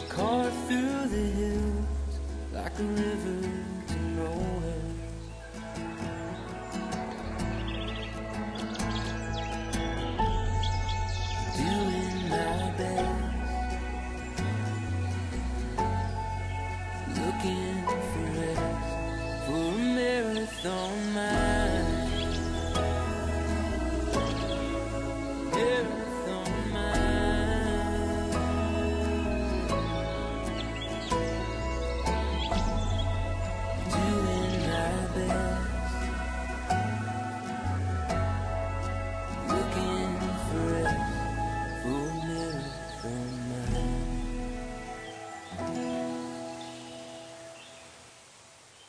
Car through the hills like a river to nowhere. Doing my best, looking for rest, for a marathon mile.